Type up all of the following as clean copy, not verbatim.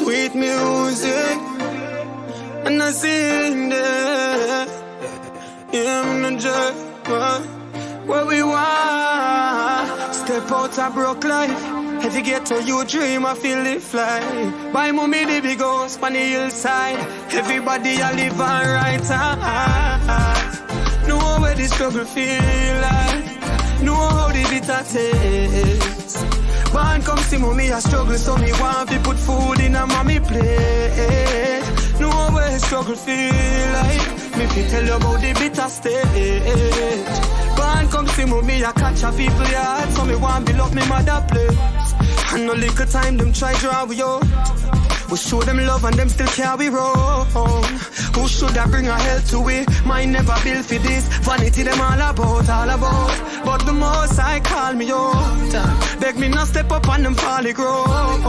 sweet music, and I sing there. Yeah, I'm not just where we want. Step out of broke life. If you get to your dream, I feel it fly. Buy mommy the big house on the hillside. Everybody I live on right side. Know where the struggle feel like. Know how the bitter taste. Born come see mommy I struggle, so me want to put food in a mommy plate. Know where the struggle feel like. Me fi tell you about the bitter stage. Born come see mommy I catch a people yard, so me want build up me mother place. And no little time them try draw we out. We show them love and them still carry wrong. Who should I bring a hell to it? Mine never built for this. Vanity them all about. But the most I call me out. Beg me not step up on them folly ground.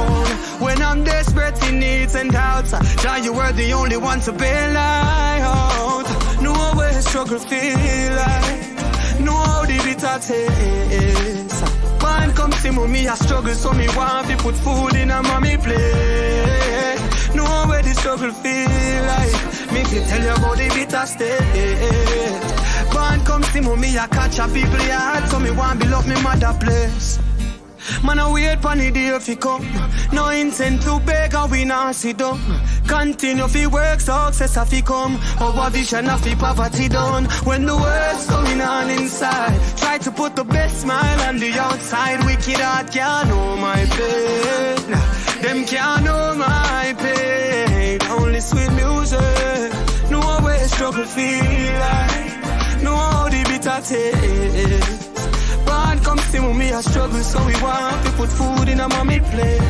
When I'm desperate in needs and doubts, Jah, you were the only one to bail out. Know where struggle feel like. Know how the bitter taste. Man come see me I struggle, so me want to put food in a mommy plate. Know where the struggle feel like. Me fi tell you about the bitter state. Man come see me I catch a people yard, so me want build up me mother place. Man, I wait for the day fi come. No intent to beg and we not sit down. Continue fi work, success a fi come. Our vision a fi poverty done. When the world's going on inside, try to put the best smile on the outside. Wicked heart can't know my pain. Them can't know my pain. Only sweet music. Know where struggle feel like. Know how the bitter taste. Man come see me I struggle, so we want to put food in a mommy plate.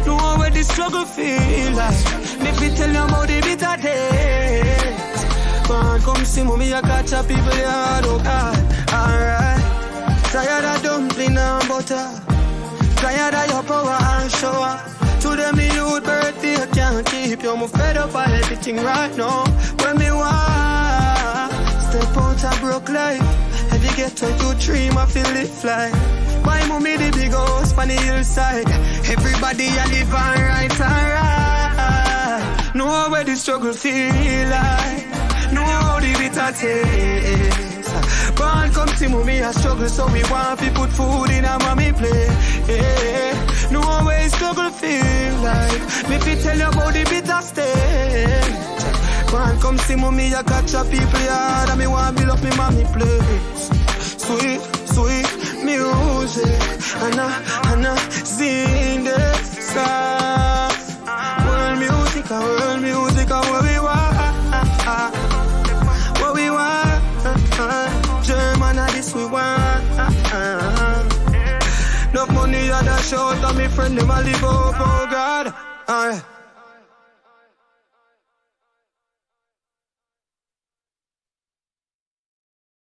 Know where the struggle feel like. Me fi tell you about the bitter days. Man come see me I catch a people yard, oh God. Alright. Tired of dumpling and butter. Tired of your power and shower. To them me youth birthday I can't keep you. I'm fed up of everything right now. When me want step out of broke life. If you get to your dream, I feel it fly. My mommy the big house on the hillside. Everybody I live on right, alright. Know where the struggle feel like. Know how the bitter taste. Born come see mommy I struggle, so we want to put food in a mommy plate. Yeah. Know where the struggle feel like. Me fi tell you about the bitter state. Man, come see me, I catch a people yard, and me want build up me mommy place. Sweet, sweet music, and I sing the song. World music, what we want. What we want. German, this we want. Enough money, I dash out, and me friend, them a live up, oh God.